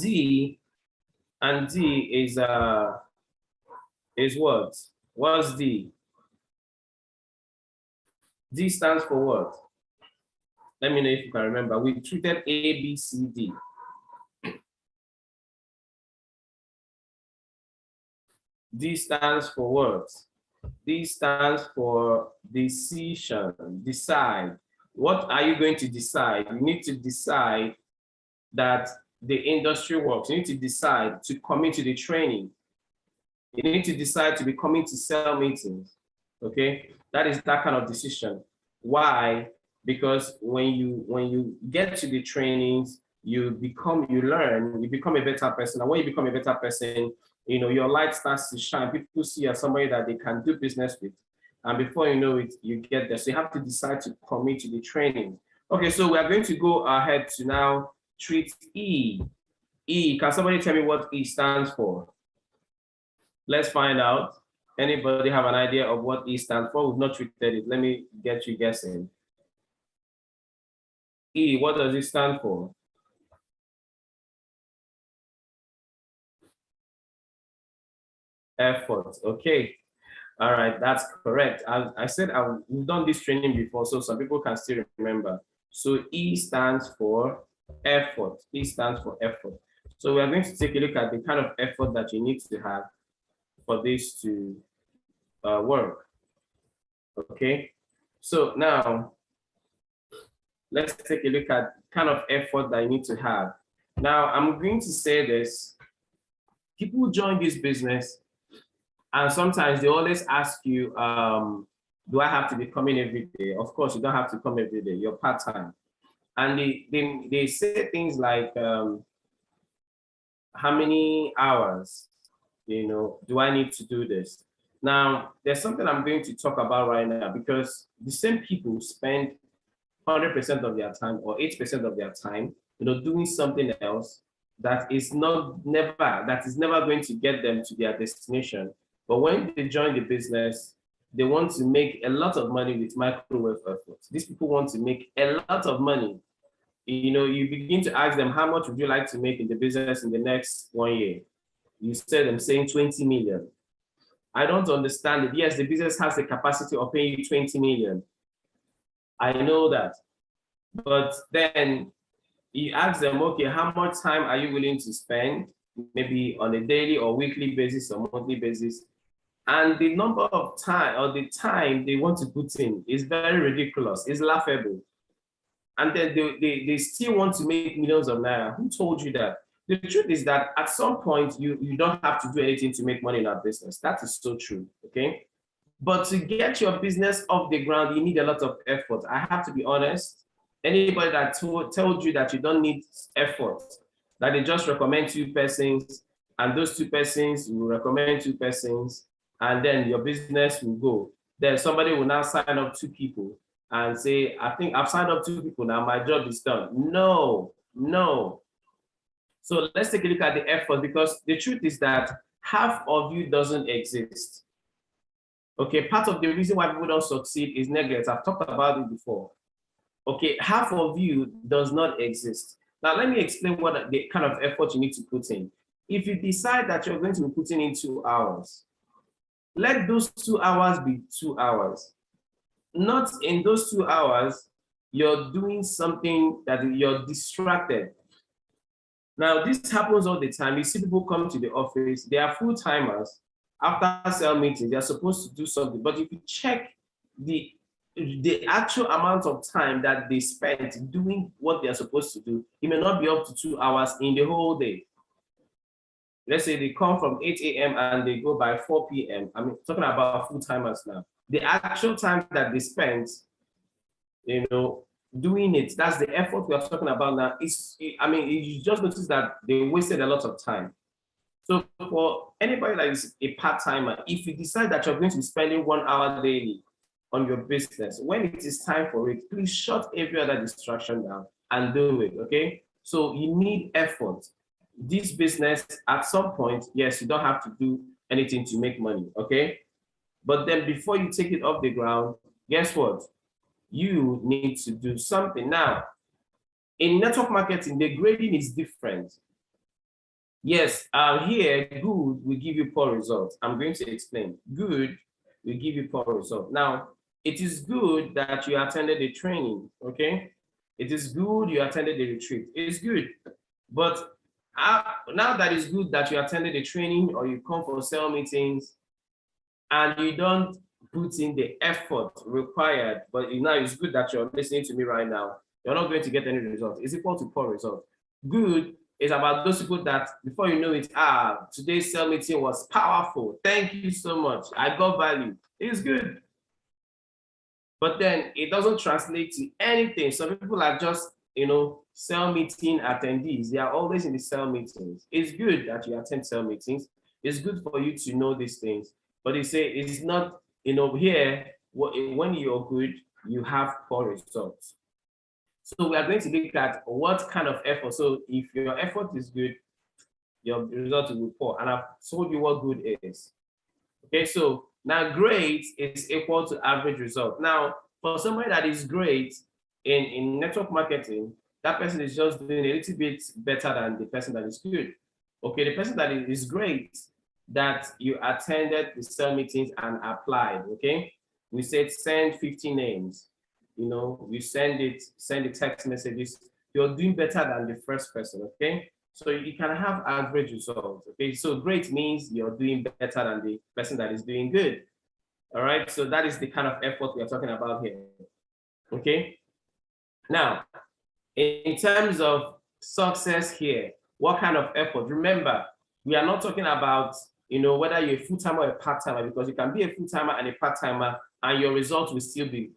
D is what? What's D? D stands for what? Let me know if you can remember. We treated A, B, C, D. D stands for what? D stands for decision, decide. What are you going to decide? You need to decide that the industry works. You need to decide to commit to the training. You need to decide to be coming to sell meetings. Okay, that is that kind of decision. Why? Because when you get to the trainings, you learn, you become a better person. And when you become a better person, your light starts to shine. People see you as somebody that they can do business with. And before you know it, you get there. So you have to decide to commit to the training. Okay, so we are going to go ahead to now treat E. E, can somebody tell me what E stands for? Let's find out. Anybody have an idea of what E stands for? We've not treated it. Let me get you guessing. E, what does it stand for? Effort. Okay. All right, that's correct. I said we've done this training before, so some people can still remember. So E stands for effort. E stands for effort. So we are going to take a look at the kind of effort that you need to have for this to work. Okay. So now let's take a look at kind of effort that you need to have. Now I'm going to say this. People join this business and sometimes they always ask you, do I have to be coming every day? Of course, you don't have to come every day. You're part-time. And they say things like, how many hours, do I need to do this? Now, there's something I'm going to talk about right now because the same people spend 100% of their time or 8% of their time, doing something else that is never going to get them to their destination. But when they join the business, they want to make a lot of money with microwave effort. These people want to make a lot of money. You begin to ask them, how much would you like to make in the business in the next 1 year? You say them saying 20 million. I don't understand it. Yes, the business has the capacity of paying you 20 million. I know that. But then you ask them, okay, how much time are you willing to spend? Maybe on a daily or weekly basis or monthly basis. And the number of time or the time they want to put in is very ridiculous. It's laughable. And then they still want to make millions of naira. Who told you that? The truth is that at some point, you don't have to do anything to make money in our business. That is so true, okay? But to get your business off the ground, you need a lot of effort. I have to be honest. Anybody that told you that you don't need effort, that they just recommend 2 persons, and those 2 persons will recommend 2 persons, and then your business will go. Then somebody will now sign up 2 people and say, I think I've signed up 2 people now, my job is done. No. So let's take a look at the effort, because the truth is that half of you doesn't exist. Okay, part of the reason why people don't succeed is neglect. I've talked about it before. Okay, half of you does not exist. Now, let me explain what the kind of effort you need to put in. If you decide that you're going to be putting in 2 hours, let those 2 hours be 2 hours. Not in those 2 hours, you're doing something that you're distracted. Now, this happens all the time. You see people come to the office, they are full-timers. After sale meetings, they're supposed to do something. But if you check the actual amount of time that they spent doing what they're supposed to do, it may not be up to 2 hours in the whole day. Let's say they come from 8 a.m. and they go by 4 p.m. I'm talking about full-timers now. The actual time that they spent, doing it, that's the effort we are talking about now. You just notice that they wasted a lot of time. So for anybody that is a part-timer, if you decide that you're going to be spending 1 hour daily on your business, when it is time for it, please shut every other distraction down and do it, okay? So you need effort. This business, at some point, yes, you don't have to do anything to make money, okay? But then before you take it off the ground, guess what? You need to do something. Now, in network marketing, the grading is different. Yes, here, good will give you poor results. I'm going to explain. Good will give you poor results. Now, it is good that you attended the training, okay? It is good you attended the retreat. It's good. But now that it's good that you attended the training or you come for cell meetings and you don't put in the effort required, but now it's good that you're listening to me right now, you're not going to get any results. It's equal to poor results. Good is about those people that before you know it, today's cell meeting was powerful. Thank you so much. I got value. It's good. But then it doesn't translate to anything. Some people are just, cell meeting attendees. They are always in the cell meetings. It's good that you attend cell meetings. It's good for you to know these things. But they say it's not, here, when you're good, you have poor results. So we are going to look at what kind of effort. So if your effort is good, your result will be poor. And I've told you what good is. Okay, so now great is equal to average result. Now, for somebody that is great in network marketing, that person is just doing a little bit better than the person that is good. Okay, the person that is great, that you attended the cell meetings and applied, okay? We said send 50 names. You send the text messages. You're doing better than the first person, okay? So you can have average results, okay? So great means you're doing better than the person that is doing good, all right? So that is the kind of effort we are talking about here, okay? Now, in terms of success here, what kind of effort? Remember, we are not talking about, whether you're a full-timer or a part-timer, because you can be a full-timer and a part-timer and your result will still be,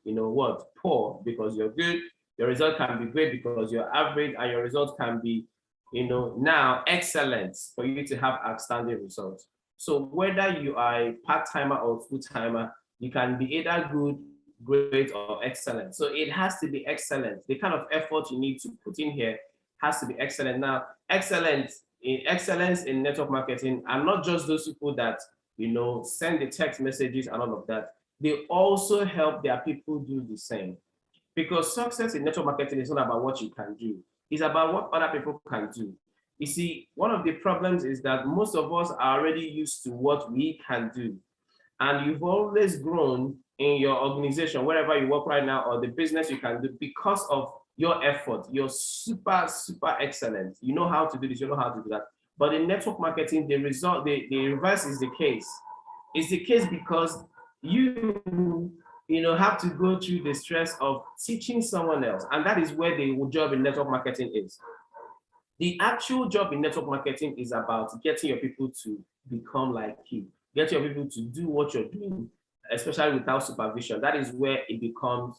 poor because you're good. Your result can be great because you're average, and your result can be, now excellent for you to have outstanding results. So whether you are a part-timer or full-timer, you can be either good, great, or excellent. So it has to be excellent. The kind of effort you need to put in here has to be excellent. Now, excellence in network marketing are not just those people that send the text messages and all of that. They also help their people do the same. Because success in network marketing is not about what you can do. It's about what other people can do. You see, one of the problems is that most of us are already used to what we can do. And you've always grown in your organization, wherever you work right now, or the business you can do because of your effort. You're super, super excellent. You know how to do this, you know how to do that. But in network marketing, the reverse is the case. It's the case because you have to go through the stress of teaching someone else. And that is where the job in network marketing is. The actual job in network marketing is about getting your people to become like you, get your people to do what you're doing, especially without supervision. That is where it becomes,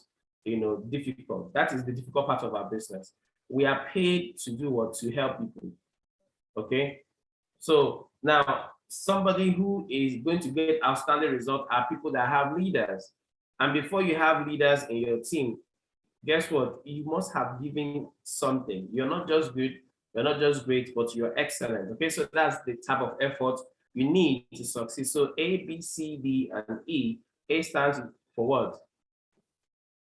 difficult. That is the difficult part of our business. We are paid to do what? To help people. Okay. So now somebody who is going to get outstanding results are people that have leaders. And before you have leaders in your team, guess what? You must have given something. You're not just good, you're not just great, but you're excellent. Okay, so that's the type of effort you need to succeed. So A, B, C, D, and E. A stands for what?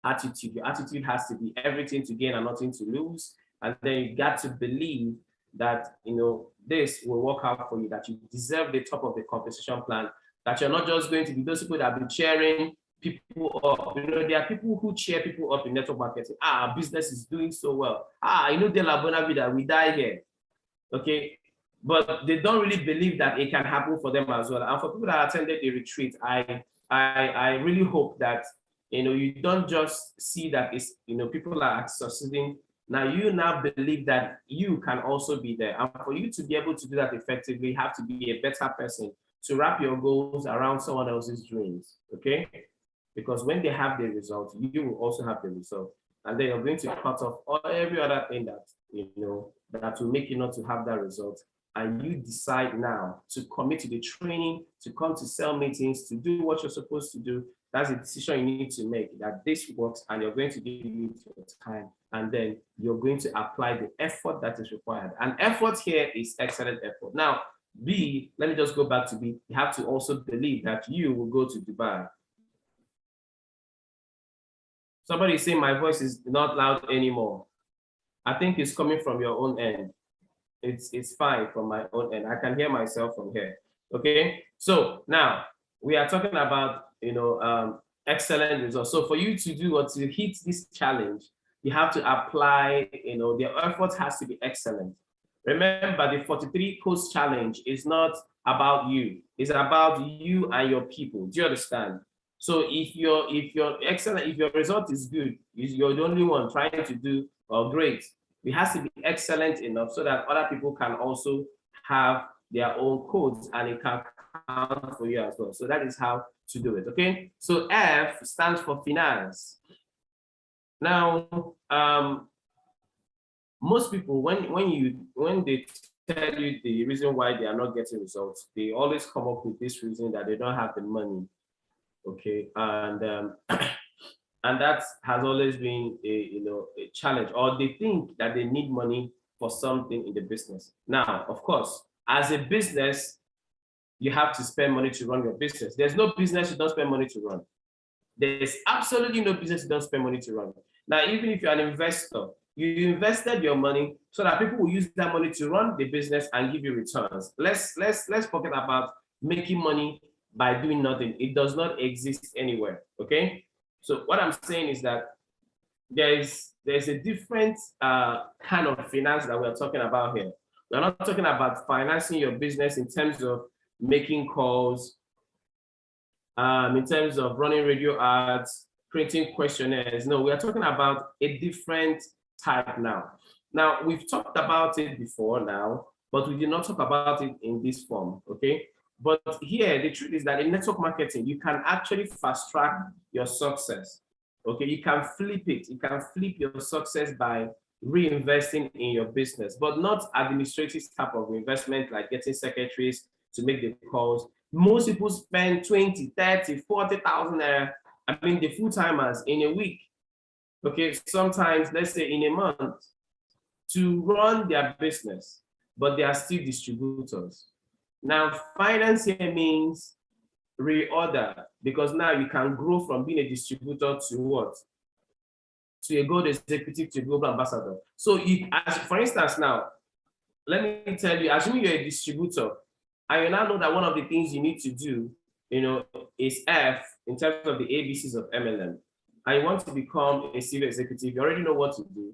Attitude. Your attitude has to be everything to gain and nothing to lose. And then you got to believe that this will work out for you, that you deserve the top of the compensation plan, that you're not just going to be those people that have been cheering people up. There are people who cheer people up in network marketing. Our business is doing so well. De la Bonavida, we die here. Okay. But they don't really believe that it can happen for them as well. And for people that attended the retreat, I really hope that you don't just see that it's people are succeeding. Now you now believe that you can also be there. And for you to be able to do that effectively, you have to be a better person to wrap your goals around someone else's dreams. Okay? Because when they have the result, you will also have the result. And then you're going to cut off every other thing that that will make you not to have that result. And you decide now to commit to the training, to come to cell meetings, to do what you're supposed to do. That's a decision you need to make, that this works, and you're going to give it your time. And then you're going to apply the effort that is required. And effort here is excellent effort. Now, B, let me just go back to B. You have to also believe that you will go to Dubai. Somebody is saying my voice is not loud anymore. I think it's coming from your own end. it's fine from my own end. I can hear myself from here. Okay. So now we are talking about excellent results. So for you to do or to hit this challenge, you have to apply, the effort has to be excellent. Remember, the 43 course challenge is not about you, it's about you and your people. Do you understand? So if you're excellent, if your result is good, you're the only one trying to do great. It has to be excellent enough so that other people can also have their own codes and it can count for you as well. So that is how to do it. Okay. So F stands for finance. Now, most people, when they tell you the reason why they are not getting results, they always come up with this reason that they don't have the money. Okay, and and that has always been a challenge, or they think that they need money for something in the business. Now, of course, as a business, you have to spend money to run your business. There's no business you don't spend money to run. There's absolutely no business you don't spend money to run. Now, even if you're an investor, you invested your money so that people will use that money to run the business and give you returns. Let's forget about making money by doing nothing. It does not exist anywhere. Okay. So what I'm saying is that there's a different kind of finance that we're talking about here. We're not talking about financing your business in terms of making calls, in terms of running radio ads, printing questionnaires. No, we are talking about a different type now. Now, we've talked about it before now, but we did not talk about it in this form, okay? But here, the truth is that in network marketing, you can actually fast track your success, okay? You can flip it. You can flip your success by reinvesting in your business, but not administrative type of investment like getting secretaries to make the calls. Most people spend 20, 30, 40,000 I mean, the full-timers in a week, okay, sometimes let's say in a month, to run their business, but they are still distributors. Now, finance here means reorder, because now you can grow from being a distributor to what? To a gold executive, to a global ambassador. So you, as for instance now, let me tell you, assuming you're a distributor, and you now know that one of the things you need to do, is F in terms of the ABCs of MLM. I want to become a civil executive. You already know what to do.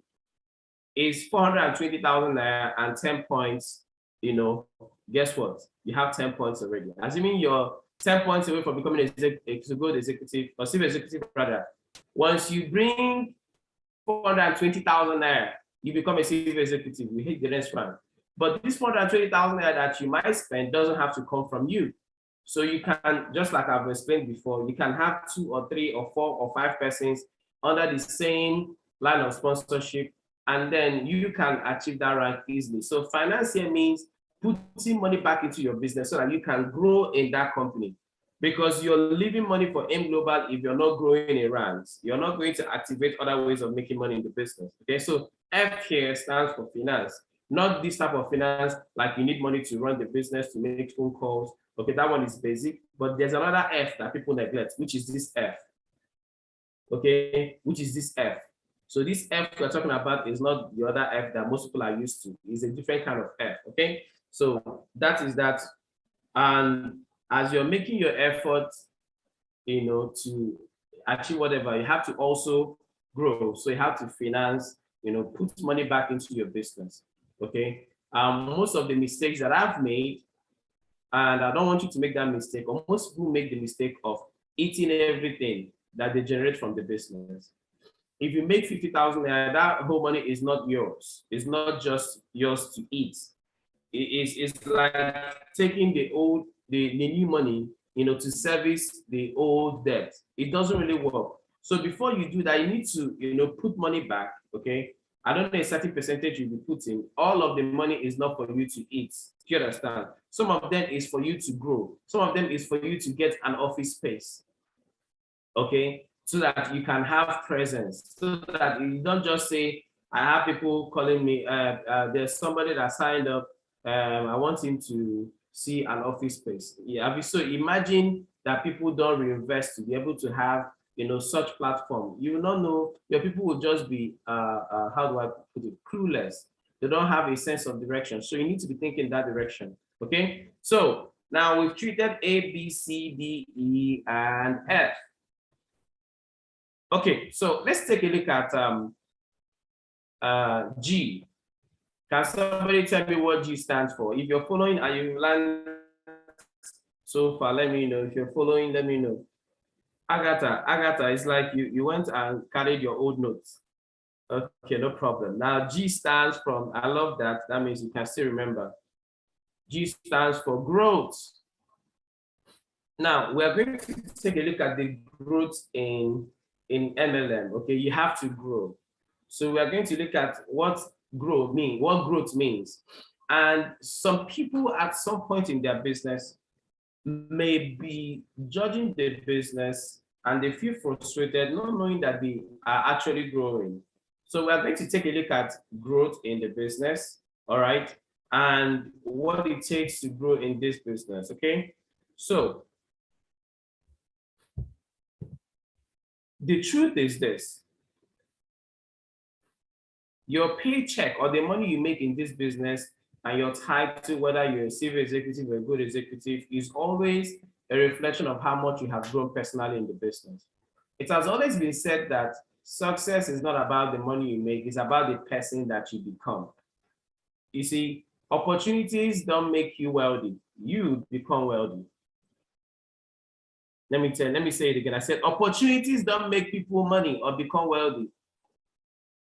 Is 420,000 naira and 10 points. Guess what? You have 10 points already. Assuming you're 10 points away from becoming a good executive or civil executive rather. Once you bring 420,000 naira, you become a civil executive. You hit the next round. But this 420,000 naira that you might spend doesn't have to come from you. So you can, just like I've explained before, you can have 2 or 3 or 4 or 5 persons under the same line of sponsorship, and then you can achieve that rank easily. So finance here means putting money back into your business so that you can grow in that company. Because you're leaving money for M Global if you're not growing in ranks. You're not going to activate other ways of making money in the business. Okay, so F here stands for finance. Not this type of finance, like you need money to run the business, to make phone calls. Okay, that one is basic, but there's another F that people neglect, which is this F. Okay, which is this F. So this F we're talking about is not the other F that most people are used to. It's a different kind of F, okay? So that is that. And as you're making your effort, to achieve whatever, you have to also grow. So you have to finance, put money back into your business, okay? Most of the mistakes that I've made, and I don't want you to make that mistake, or most people make the mistake of eating everything that they generate from the business. If you make 50,000 naira, that whole money is not yours. It's not just yours to eat. It's like taking the new money, to service the old debt. It doesn't really work. So before you do that, you need to, put money back, okay? I don't know a certain percentage you'll be putting. All of the money is not for you to eat. Do you understand? Some of them is for you to grow. Some of them is for you to get an office space, okay? So that you can have presence, so that you don't just say, I have people calling me, there's somebody that signed up, I want him to see an office space. Yeah, so imagine that people don't reinvest to be able to have, such platform. You will not know, your people will just be, how do I put it, clueless. They don't have a sense of direction. So you need to be thinking that direction. Okay. So now we've treated A, B, C, D, E, and F. Okay. So let's take a look at G. Can somebody tell me what G stands for? If you're following and you learned so far, let me know. If you're following, let me know. Agatha, it's like you went and carried your old notes. Okay, no problem. Now G stands from, I love that. That means you can still remember. G stands for growth. Now we are going to take a look at the growth in MLM. Okay, you have to grow. So we are going to look at what growth means. And some people at some point in their business may be judging the business and they feel frustrated, not knowing that they are actually growing. So we're going to take a look at growth in the business, all right, and what it takes to grow in this business, okay? So the truth is this: your paycheck or the money you make in this business and your title, whether you're a civil executive or a good executive, is always a reflection of how much you have grown personally in the business. It has always been said that success is not about the money you make, it's about the person that you become. You see, opportunities don't make you wealthy, you become wealthy. Let me say it again. I said opportunities don't make people money or become wealthy.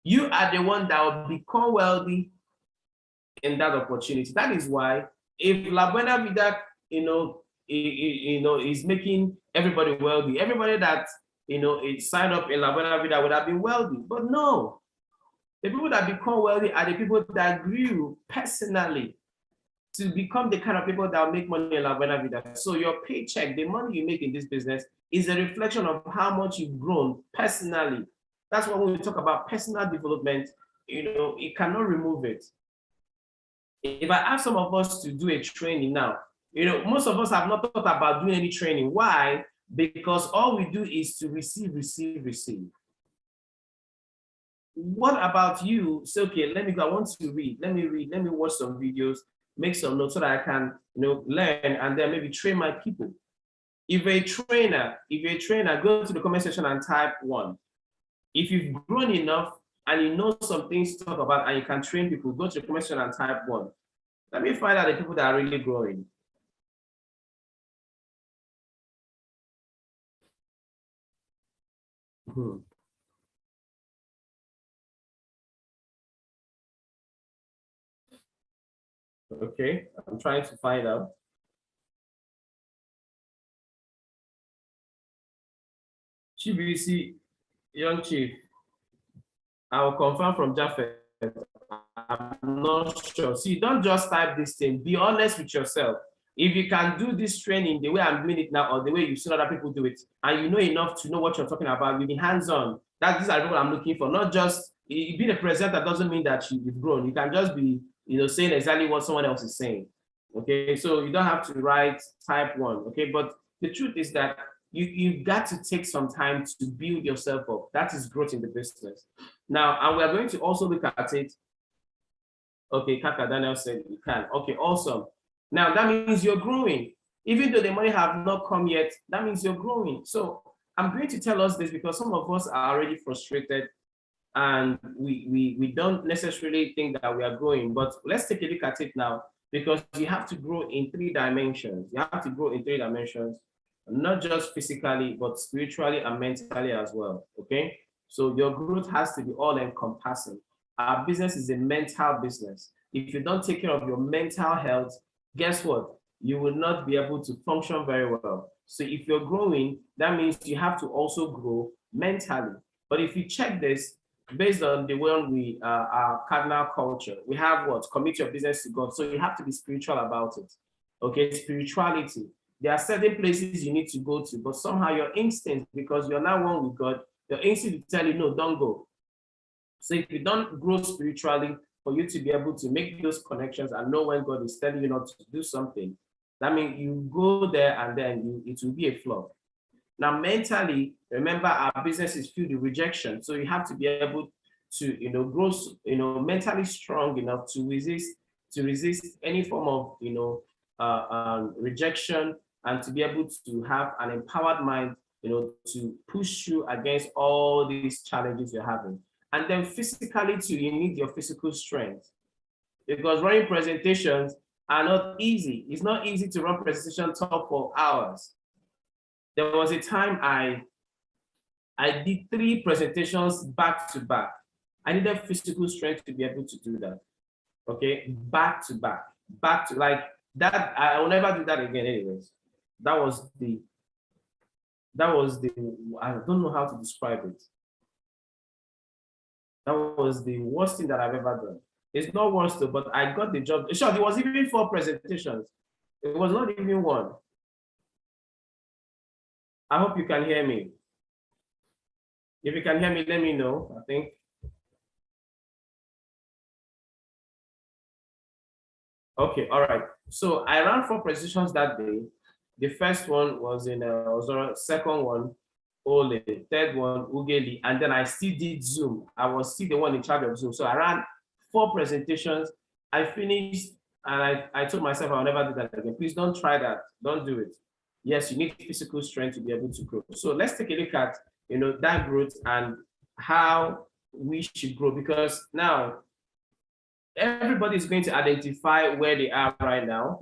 You are the one that will become wealthy in that opportunity. That is why if La Buena Vida, is making everybody wealthy, everybody that is signed up in La Buena Vida would have been wealthy. But no, the people that become wealthy are the people that grew personally to become the kind of people that will make money in La Buena Vida. So your paycheck, the money you make in this business, is a reflection of how much you've grown personally. That's why when we talk about personal development, it cannot remove it. If I ask some of us to do a training now, most of us have not thought about doing any training. Why? Because all we do is to receive. What about you? Say, okay, let me go. I want to read. Let me watch some videos, make some notes so that I can, learn and then maybe train my people. If a trainer, go to the comment section and type 1. If you've grown enough and you know some things to talk about and you can train people, go to the comment section and type 1. Let me find out the people that are really growing. Okay, I'm trying to find out. Chief, young chief, I will confirm from Japheth. I'm not sure. See, don't just type this thing. Be honest with yourself. If you can do this training the way I'm doing it now or the way you've seen other people do it, and you know enough to know what you're talking about, you be hands-on. These are what I'm looking for. Not just being a presenter doesn't mean that you've grown. You can just be, saying exactly what someone else is saying. Okay, so you don't have to write type 1. Okay, but the truth is that you've got to take some time to build yourself up. That is growth in the business. Now, and we're going to also look at it. Okay, Kaka Daniel said you can. Okay, awesome. Now that means you're growing. Even though the money have not come yet, that means you're growing. So I'm going to tell us this because some of us are already frustrated and we don't necessarily think that we are growing. But let's take a look at it now because you have to grow in 3 dimensions. You have to grow in 3 dimensions, not just physically, but spiritually and mentally as well. Okay, so your growth has to be all encompassing. Our business is a mental business. If you don't take care of your mental health, guess what? You will not be able to function very well. So if you're growing, that means you have to also grow mentally. But if you check this, based on the way we our cardinal culture, we have what? Commit your business to God. So you have to be spiritual about it. Okay, spirituality. There are certain places you need to go to, but somehow your instinct, because you're now one with God, your instinct will tell you, no, don't go. So if you don't grow spiritually, for you to be able to make those connections and know when God is telling you not to do something, that means you go there and then it will be a flop. Now, mentally, remember our business is filled with rejection. So you have to be able to grow mentally strong enough to resist any form of rejection, and to be able to have an empowered mind to push you against all these challenges you're having. And then physically too, you need your physical strength, because running presentations are not easy. It's not easy to run presentation talk for hours. There was a time I did 3 presentations back to back. I needed physical strength to be able to do that. Okay, back to back, like that. I will never do that again anyways. That was the, I don't know how to describe it. That was the worst thing that I've ever done. It's not worse though, but I got the job. Sure, it was even 4 presentations. It was not even 1. I hope you can hear me. If you can hear me, let me know, I think. Okay, all right. So I ran 4 presentations that day. The first one was in Ozora, second one, Ole, third one, Ugeli, and then I still did Zoom. I was still the one in charge of Zoom. So I ran 4 presentations. I finished, and I told myself I'll never do that again. Please don't try that. Don't do it. Yes, you need physical strength to be able to grow. So let's take a look at that growth and how we should grow, because now everybody is going to identify where they are right now.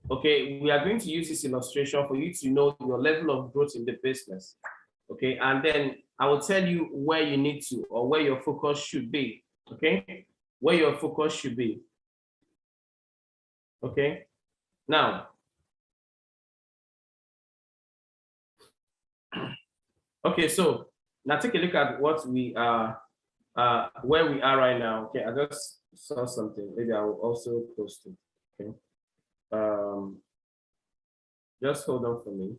Okay, we are going to use this illustration for you to know your level of growth in the business. Okay, and then I will tell you where you need to, or where your focus should be. Okay, where your focus should be. Okay, now, okay, so now take a look at what we are, where we are right now. Okay, I just saw something. Maybe I will also post it. Okay. Just hold on for me.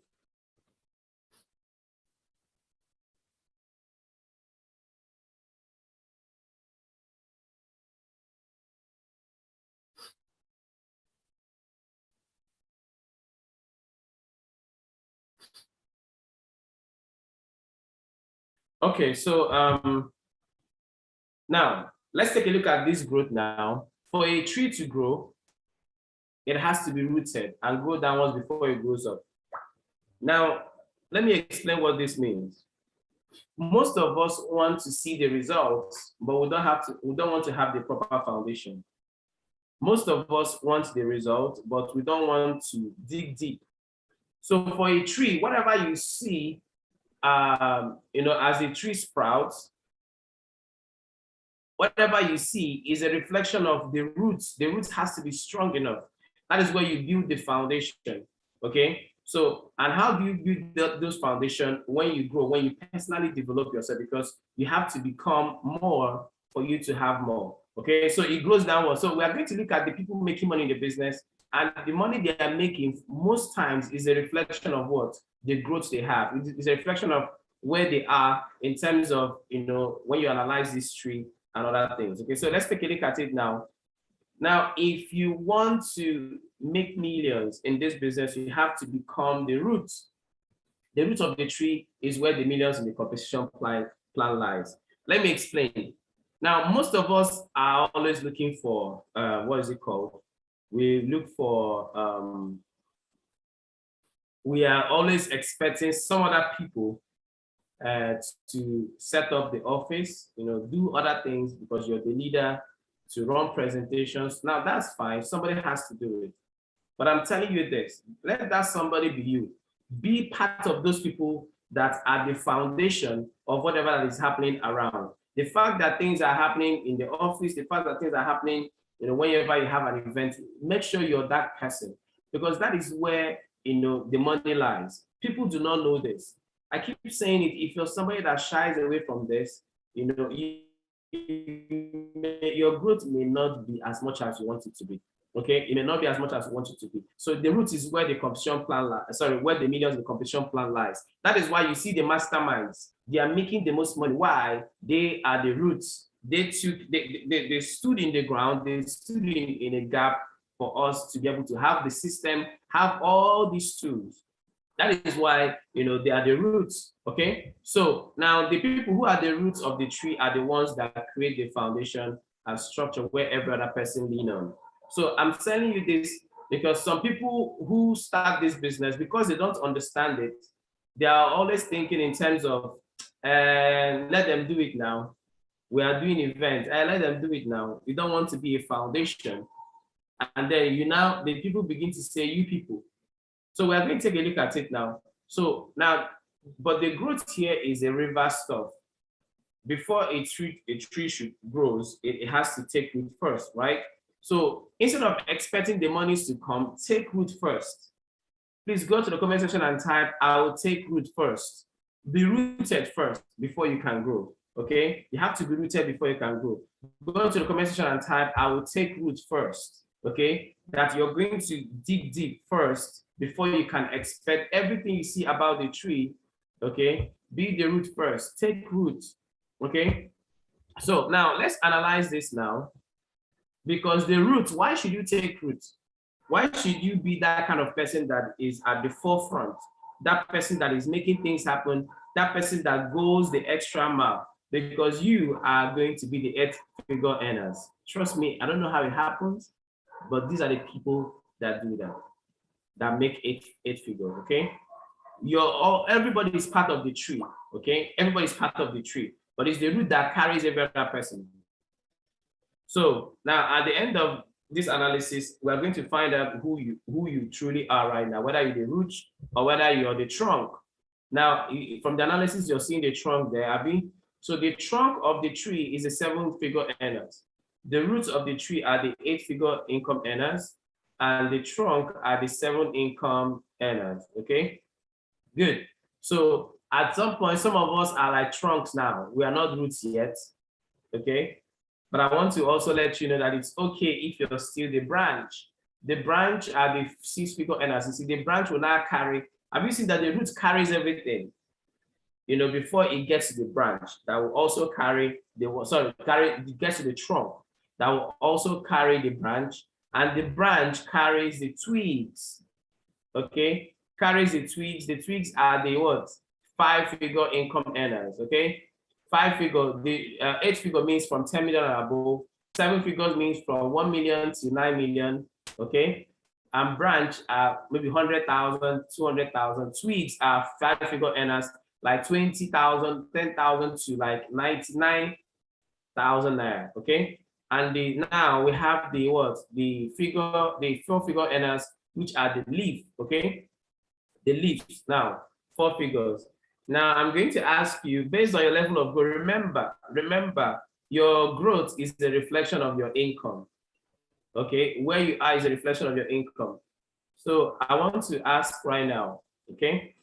Okay, so now let's take a look at this growth now. For a tree to grow, it has to be rooted and grow downwards before it grows up. Now, let me explain what this means. Most of us want to see the results, but we don't want to have the proper foundation. Most of us want the result, but we don't want to dig deep. So for a tree, whatever you see, as a tree sprouts, whatever you see is a reflection of the roots. The roots has to be strong enough. That is where you build the foundation. Okay. So, and how do you build those foundation? When you grow, when you personally develop yourself, because you have to become more for you to have more. Okay. So it grows downward. So we are going to look at the people making money in the business, and the money they are making most times is a reflection of what the growth they have. It's a reflection of where they are in terms of, when you analyze this tree and other things. Okay, so let's take a look at it now. Now, if you want to make millions in this business, you have to become the root. The root of the tree is where the millions in the competition plan lies. Let me explain. Now, most of us are always looking for, what is it called? We look for, we are always expecting some other people to set up the office, do other things because you're the leader, to run presentations. Now that's fine. Somebody has to do it. But I'm telling you this, let that somebody be you. Be part of those people that are the foundation of whatever that is happening around. The fact that things are happening in the office, the fact that things are happening, whenever you have an event, make sure you're that person, because that is where, the money lies. People do not know this. I keep saying it, if you're somebody that shies away from this, your growth may not be as much as you want it to be. Okay, it may not be as much as you want it to be. So the root is where the competition plan lies. Sorry, where the millions in the competition plan lies. That is why you see the masterminds. They are making the most money. Why? They are the roots. They stood in the ground. They stood in a gap for us to be able to have the system, have all these tools. That is why, they are the roots. Okay. So now the people who are the roots of the tree are the ones that create the foundation and structure where every other person lean on. So I'm telling you this because some people who start this business, because they don't understand it, they are always thinking in terms of, let them do it now. We are doing events. Let them do it now. We don't want to be a foundation. And then the people begin to say, you people. So we are going to take a look at it now. So now, but the growth here is a reverse stuff. Before a tree should grows, it has to take root first, right? So instead of expecting the monies to come, take root first. Please go to the comment section and type, I will take root first. Be rooted first before you can grow. Okay, you have to be rooted before you can grow. Go to the comment section and type, I will take root first. Okay, that you're going to dig deep first before you can expect everything you see about the tree. Okay, be the root first, take root. Okay, so now let's analyze this now. Because the root, why should you take root? Why should you be that kind of person that is at the forefront? That person that is making things happen, that person that goes the extra mile, because you are going to be the 8-figure earners. Trust me, I don't know how it happens, but these are the people that do that make eight figures, okay? Everybody is part of the tree, okay? Everybody is part of the tree, but it's the root that carries every other person. So now at the end of this analysis, we're going to find out who you truly are right now, whether you're the root or whether you're the trunk. Now, from the analysis, you're seeing the trunk there, Abby. So the trunk of the tree is a 7-figure earners. The roots of the tree are the 8-figure income earners, and the trunk are the 7 income earners. Okay, good. So at some point, some of us are like trunks now. We are not roots yet. Okay. But I want to also let you know that it's okay if you're still the branch. The branch are the 6-figure earners. You see, the branch will now carry. Have you seen that the root carries everything? Before it gets to the branch, that will also carry it gets to the trunk, that will also carry the branch, and the branch carries the twigs. Okay, carries the twigs. The twigs are the what? 5-figure income earners. Okay. 5-figure, the 8-figure means from 10 million and above. 7 figures means from 1 million to 9 million. Okay. And branch are maybe 100,000, 200,000. Twigs are 5-figure earners, like 20,000, 10,000 to like 99,000 naira. Okay. And now we have the 4-figure earners, which are the leaf. Okay. The leaves now, 4 figures. Now I'm going to ask you, based on your level of growth, remember, your growth is the reflection of your income. Okay, where you are is a reflection of your income. So I want to ask right now, okay,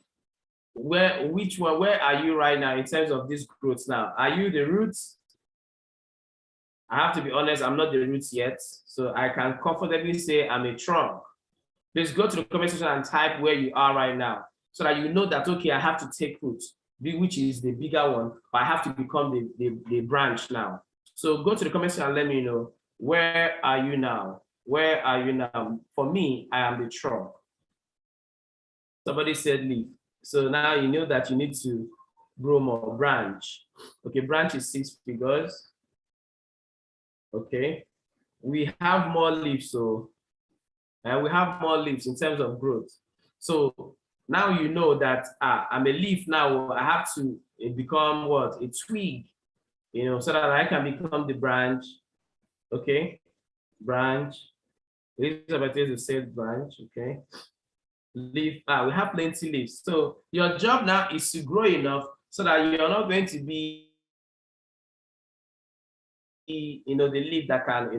where are you right now in terms of this growth now? Are you the roots? I have to be honest, I'm not the roots yet. So I can comfortably say I'm a trunk. Please go to the comment section and type where you are right now, so that you know that, okay, I have to take root, which is the bigger one, but I have to become the branch now. So go to the comment section and let me know, where are you now? Where are you now? For me, I am the trunk. Somebody said leaf. So now you know that you need to grow more. Branch. Okay, branch is 6 figures. Okay. We have more leaves, so we have more leaves in terms of growth. So now you know that I'm a leaf now. I have to become what? A twig, so that I can become the branch. Okay, branch. Elizabeth is said branch. Okay, leaf. We have plenty leaves. So your job now is to grow enough so that you're not going to be, the leaf that can,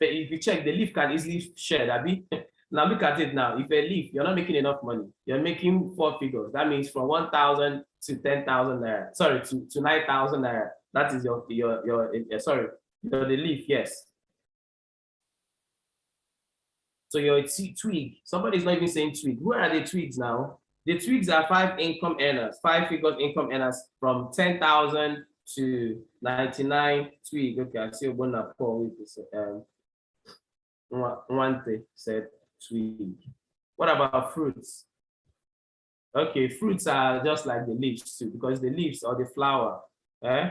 if you check, the leaf can easily shed. Abi. Now look at it now. If a leaf, you're not making enough money. You're making 4 figures. That means from 1,000 to 10,000 naira. Sorry, to 9,000 naira. That is your sorry, the leaf. Yes. So you're a twig. Somebody's not even saying twig. Where are the twigs now? The twigs are 5 income earners, 5 figures income earners from 10,000 to 99 twig. Okay, I see one up with this. One thing said twig. What about fruits? Okay, fruits are just like the leaves too, because the leaves or the flower, eh?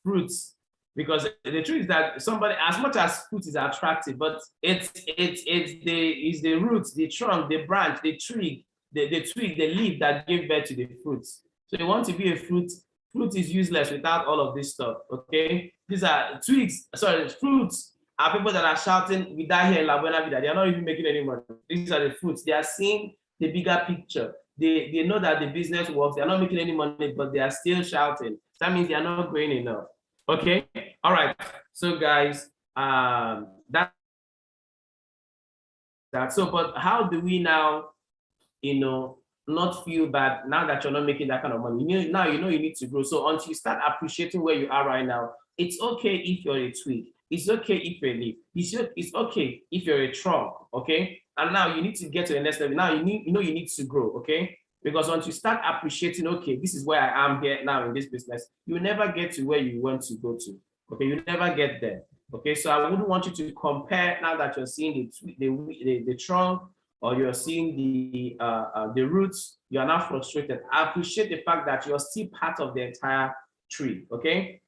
Fruits. Because the truth is that somebody, as much as fruit is attractive, but it's the roots, the trunk, the branch, the tree, the twig, the leaf that give birth to the fruits. So you want to be a fruit, fruit is useless without all of this stuff. Okay, these are twigs. Sorry, fruits are people that are shouting, "We die here in La Buena Vida." They are not even making any money. These are the fruits. They are seeing the bigger picture. They know that the business works. They are not making any money, but they are still shouting. That means they are not growing enough. Okay, all right. So guys, that so. But how do we now, not feel bad now that you're not making that kind of money? Now you know you need to grow. So until you start appreciating where you are right now, it's okay if you're a twig. It's okay if you're a leaf. It's okay if you're a trunk. Okay, and now you need to get to the next level. Now you need to grow. Okay. Because once you start appreciating, okay, this is where I am here now in this business, you never get to where you want to go to. Okay, you never get there. Okay, so I wouldn't want you to compare now that you're seeing the trunk or you're seeing the roots, you are now frustrated. I appreciate the fact that you're still part of the entire tree, okay?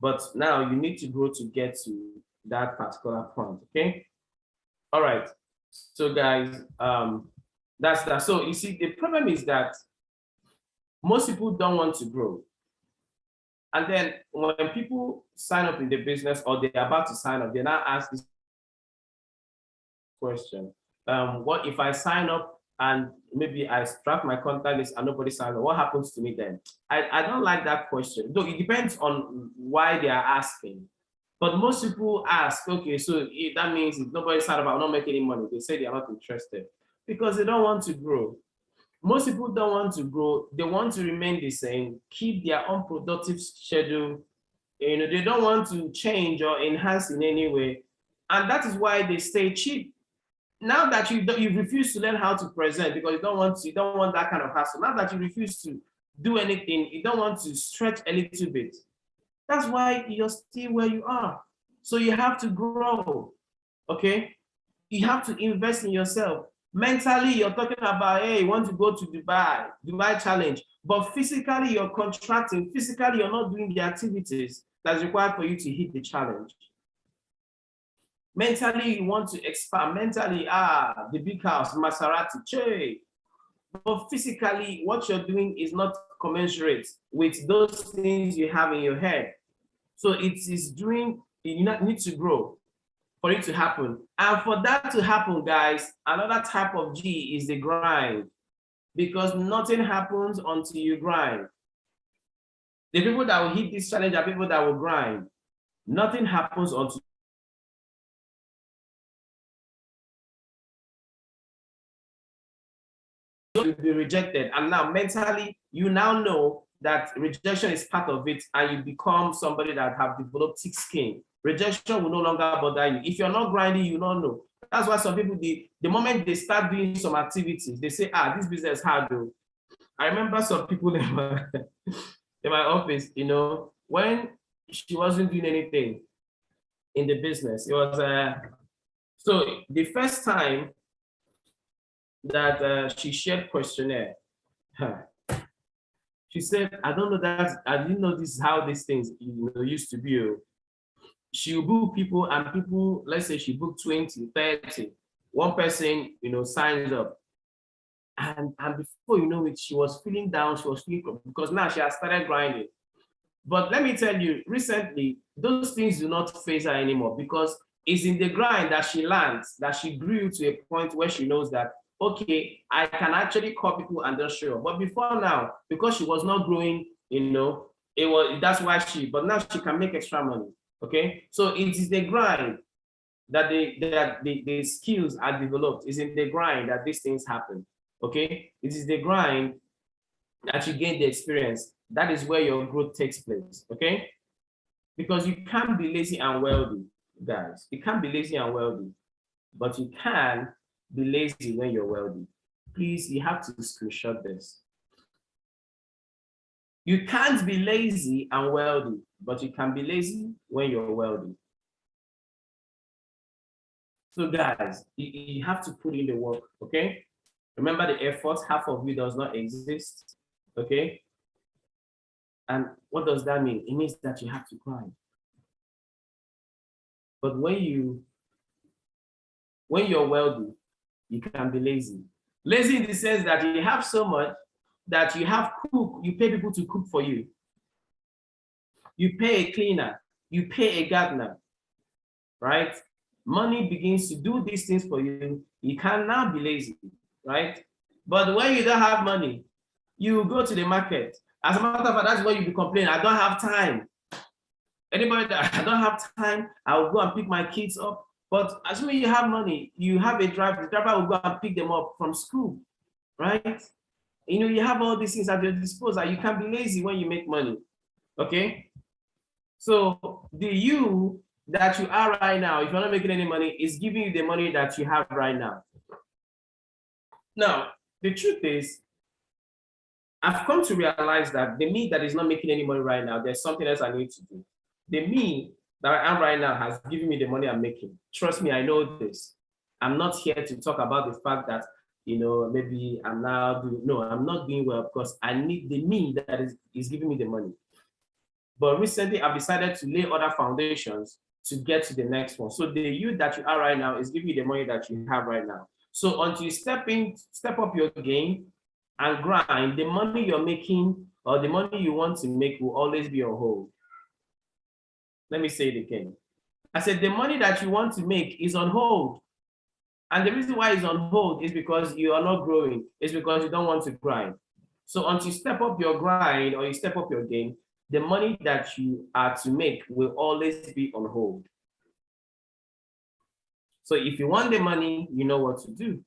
But now you need to grow to get to that particular point, okay? All right, so guys, that's that. So you see, the problem is that most people don't want to grow. And then when people sign up in the business or they're about to sign up, they now ask this question. What if I sign up and maybe I strap my contact list and nobody signs up? What happens to me then? I don't like that question. Though it depends on why they are asking. But most people ask, okay, so that means if nobody signs up, I'll not make any money. They say they are not interested because they don't want to grow. Most people don't want to grow. They want to remain the same, keep their unproductive schedule. They don't want to change or enhance in any way. And that is why they stay cheap. Now that you refuse to learn how to present because you don't want that kind of hassle. Now that you refuse to do anything, you don't want to stretch a little bit. That's why you're still where you are. So you have to grow. Okay? You have to invest in yourself. Mentally, you're talking about, hey, you want to go to Dubai challenge, but physically you're contracting, physically you're not doing the activities that's required for you to hit the challenge. Mentally, you want to expand. Mentally, the big house, Maserati, che. But physically, what you're doing is not commensurate with those things you have in your head. So it is doing, you need to grow for it to happen. And for that to happen, guys, another type of G is the grind. Because nothing happens until you grind. The people that will hit this challenge are people that will grind. Nothing happens until you'll be rejected. And now mentally, you now know that rejection is part of it, and you become somebody that have developed thick skin. Rejection will no longer bother you. If you're not grinding, you don't know. That's why some people, the moment they start doing some activities, they say, this business is hard though. I remember some people in my office, when she wasn't doing anything in the business, it was so the first time that she shared questionnaire, she said, I don't know that, I didn't know this is how these things used to be. She will book people and people, let's say she booked 20, 30. One person, signs up. And before you know it, she was feeling down, she was feeling, because now she has started grinding. But let me tell you, recently, those things do not phase her anymore because it's in the grind that she learns, that she grew to a point where she knows that, okay, I can actually call people and just show up. But before now, because she was not growing, that's why but now she can make extra money. Okay, so it is the grind that the skills are developed. It's in the grind that these things happen. Okay, it is the grind that you gain the experience. That is where your growth takes place. Okay, because you can't be lazy and wealthy, guys. You can't be lazy and wealthy, but you can be lazy when you're wealthy. Please, you have to screenshot this. You can't be lazy and wealthy, but you can be lazy when you're wealthy. So guys, you have to put in the work, okay? Remember the effort, half of you does not exist. Okay. And what does that mean? It means that you have to grind. But when you're wealthy, you can be lazy. Lazy in the sense that you have so much that you pay people to cook for you. You pay a cleaner, you pay a gardener, right? Money begins to do these things for you. You can now be lazy, right? But when you don't have money, you go to the market. As a matter of fact, that's why you be complaining, I don't have time. Anybody that I don't have time, I will go and pick my kids up. But assuming you have money, you have a driver, the driver will go and pick them up from school, right? You have all these things at your disposal. You can be lazy when you make money, okay? So the you that you are right now, if you're not making any money, is giving you the money that you have right now. Now, the truth is, I've come to realize that the me that is not making any money right now, there's something else I need to do. The me that I am right now has given me the money I'm making. Trust me, I know this. I'm not here to talk about the fact that, maybe I'm now doing, no, I'm not doing well because I need the me that is giving me the money. But recently, I've decided to lay other foundations to get to the next one. So the you that you are right now is giving you the money that you have right now. So until you step up your game and grind, the money you're making or the money you want to make will always be on hold. Let me say it again. I said the money that you want to make is on hold. And the reason why it's on hold is because you are not growing. It's because you don't want to grind. So until you step up your grind or you step up your game, the money that you are to make will always be on hold. So if you want the money, you know what to do.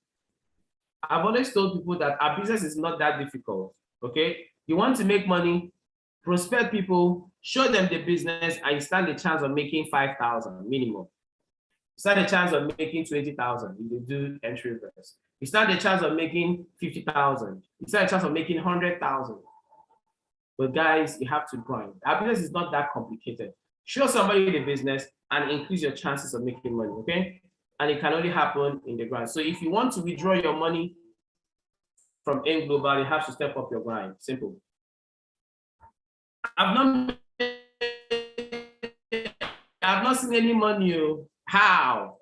I've always told people that our business is not that difficult, okay? You want to make money, prospect people, show them the business, and you stand a chance of making 5,000 minimum. You stand a chance of making 20,000 if you do entry reverse. You stand a chance of making 50,000. You stand a chance of making 100,000. But guys, you have to grind. Our business is not that complicated. Show somebody the business and increase your chances of making money, okay? And it can only happen in the grind. So if you want to withdraw your money from AIM Global, you have to step up your grind. Simple. I've not seen any money. How?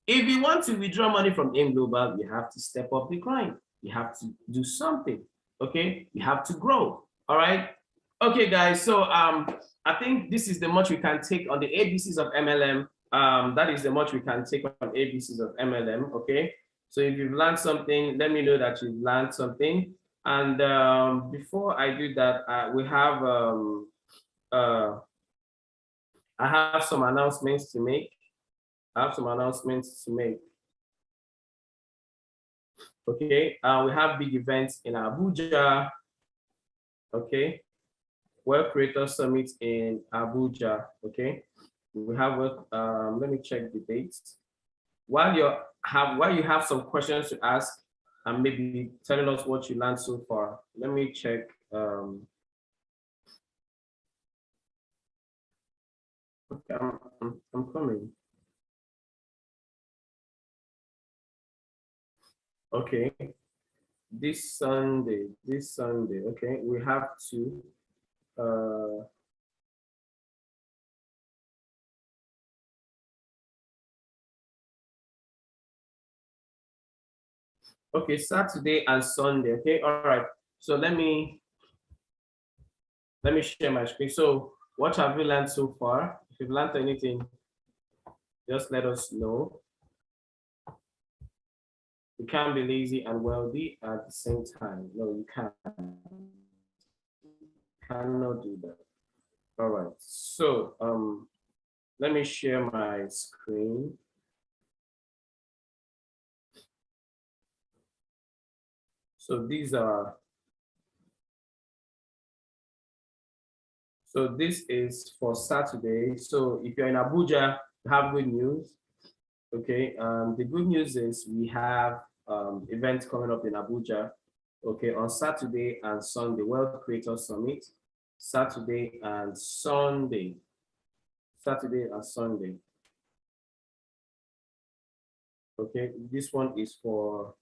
If you want to withdraw money from AIM Global, you have to step up the grind. You have to do something, okay? You have to grow. All right. Okay, guys. So I think this is the much we can take on the ABCs of MLM. That is the much we can take on ABCs of MLM. Okay. So if you've learned something, let me know that you've learned something. And before I do that, I have some announcements to make. Okay. We have big events in Abuja. Okay. Wealth Creator Summit in Abuja. Okay, we have let me check the dates. While you have some questions to ask and maybe telling us what you learned so far, let me check. Okay, I'm coming. Okay, this Sunday. Okay, we have to. Okay, Saturday and Sunday. Okay, all right. So let me share my screen. So what have you learned so far? If you've learned anything, just let us know. You can't be lazy and wealthy at the same time. No, you can't. Cannot do that. All right. So let me share my screen. So these are. So this is for Saturday. So if you're in Abuja, you have good news. Okay. The good news is we have events coming up in Abuja. Okay, on Saturday and Sunday, Wealth Creator Summit. Saturday and Sunday. Okay, this one is for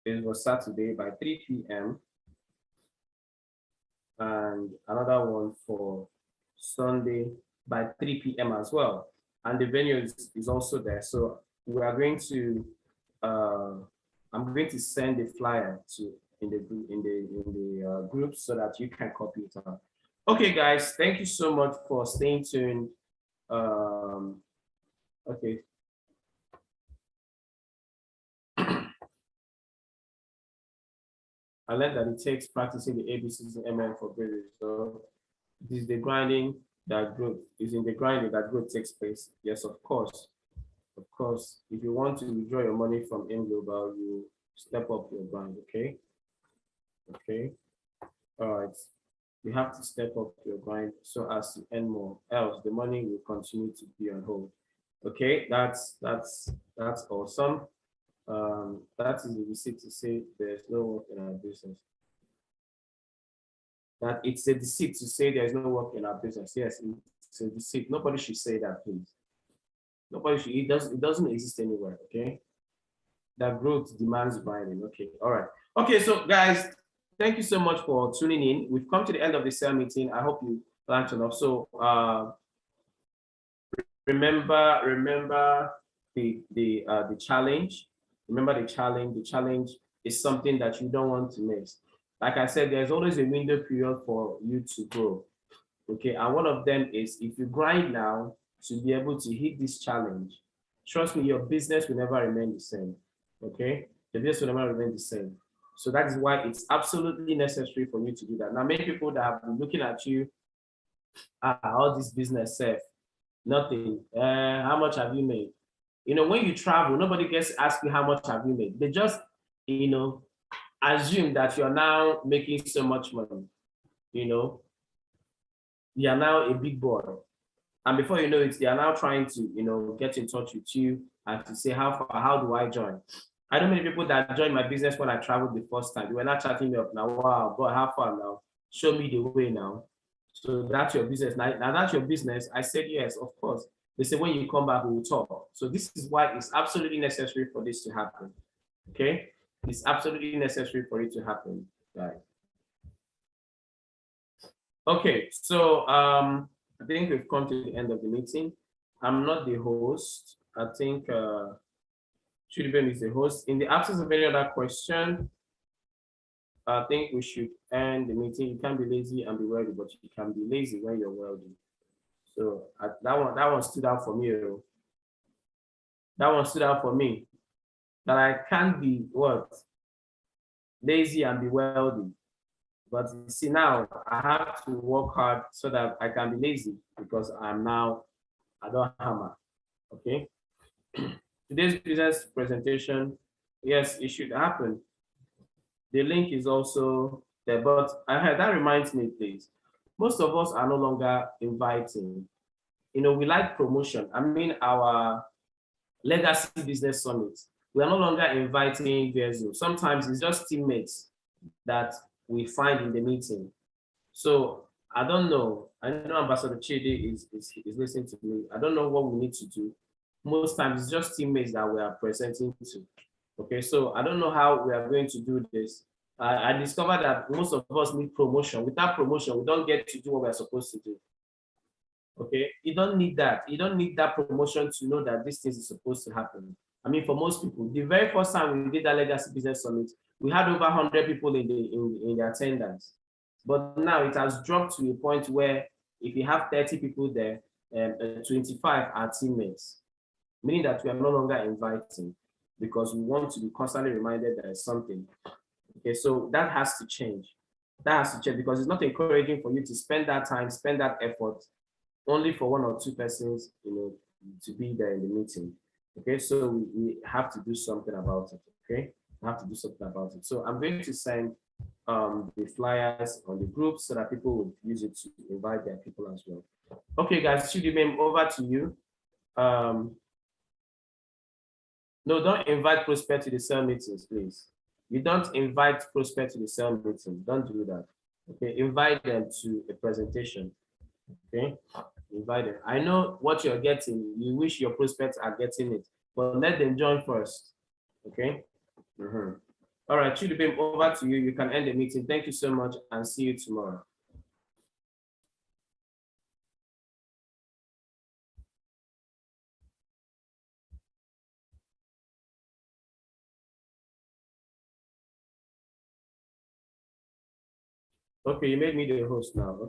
is for Saturday by 3 p.m. and another one for Sunday by 3 p.m. as well. And the venue is also there. So we are going to, I'm going to send the flyer to in the group so that you can copy it out. Okay, guys, thank you so much for staying tuned. Okay. I learned that it takes practicing the ABCs and MM for great results. It is the grinding that growth is in the grinding that growth takes place. Yes, of course. Of course, if you want to withdraw your money from M Global, you step up your grind, okay? Okay. All right. You have to step up your grind so as to earn more. Else, the money will continue to be on hold. Okay, that's awesome. That is the receipt to say there's no work in our business. That it's a deceit to say there's no work in our business. Yes, it's a deceit. Nobody should say that, please. Nobody should. It doesn't exist anywhere. Okay. That growth demands grinding. Okay. All right. Okay. So, guys, thank you so much for tuning in. We've come to the end of the cell meeting. I hope you learned enough. So, remember the challenge. Remember the challenge. The challenge is something that you don't want to miss. Like I said, there's always a window period for you to grow. Okay, and one of them is if you grind now to be able to hit this challenge, trust me, your business will never remain the same. Okay, the business will never remain the same. So that is why it's absolutely necessary for you to do that. Now, many people that have been looking at you, all this business self, nothing. How much have you made? You know, when you travel, nobody gets to ask you how much have you made. They just, you know, assume that you're now making so much money. You know, you are now a big boy. And before you know it, they are now trying to, you know, get in touch with you and to say, how do I join? I know many people that joined my business when I traveled the first time. They were not chatting me up now. Wow, boy, how far now? Show me the way now. So that's your business. Now that's your business. I said, yes, of course. They say, when you come back, we will talk. So this is why it's absolutely necessary for this to happen. Okay? It's absolutely necessary for it to happen, right? Okay, so I think we've come to the end of the meeting. I'm not the host. I think Chidibem is the host. In the absence of any other question, I think we should end the meeting. You can't be lazy and be wealthy, but you can be lazy when you're wealthy. So that one stood out for me. That one stood out for me. That I can't be what? Lazy and be wealthy. But you see, now I have to work hard so that I can be lazy because I don't hammer. Okay. Today's business presentation, yes, it should happen. The link is also there, but that reminds me, please. Most of us are no longer inviting. You know, we like promotion. I mean, our legacy business summit. We are no longer inviting via Zoom. Sometimes it's just teammates that we find in the meeting. So I don't know. I know Ambassador Chidi is listening to me. I don't know what we need to do. Most times it's just teammates that we are presenting to. Okay, so I don't know how we are going to do this. I discovered that most of us need promotion. Without promotion, we don't get to do what we're supposed to do. Okay, you don't need that. You don't need that promotion to know that this thing is supposed to happen. I mean, for most people, the very first time we did that Legacy Business Summit, we had over 100 people in the attendance. But now it has dropped to a point where if you have 30 people there, 25 are teammates, meaning that we are no longer inviting because we want to be constantly reminded that there's something. Okay, so that has to change. That has to change because it's not encouraging for you to spend that time, spend that effort only for one or two persons, you know, to be there in the meeting. Okay, so we have to do something about it. Okay, we have to do something about it. So I'm going to send the flyers on the group so that people would use it to invite their people as well. Okay, guys, Chidibem, over to you. No, don't invite prospect to the cell meetings, please. You don't invite prospect to the cell meeting. Don't do that. Okay, invite them to a presentation. Okay, invite them. I know what you're getting. You wish your prospects are getting it, but let them join first. Okay. All right, Chidubem, over to you. You can end the meeting. Thank you so much and see you tomorrow. Okay, you made me the host now. Okay.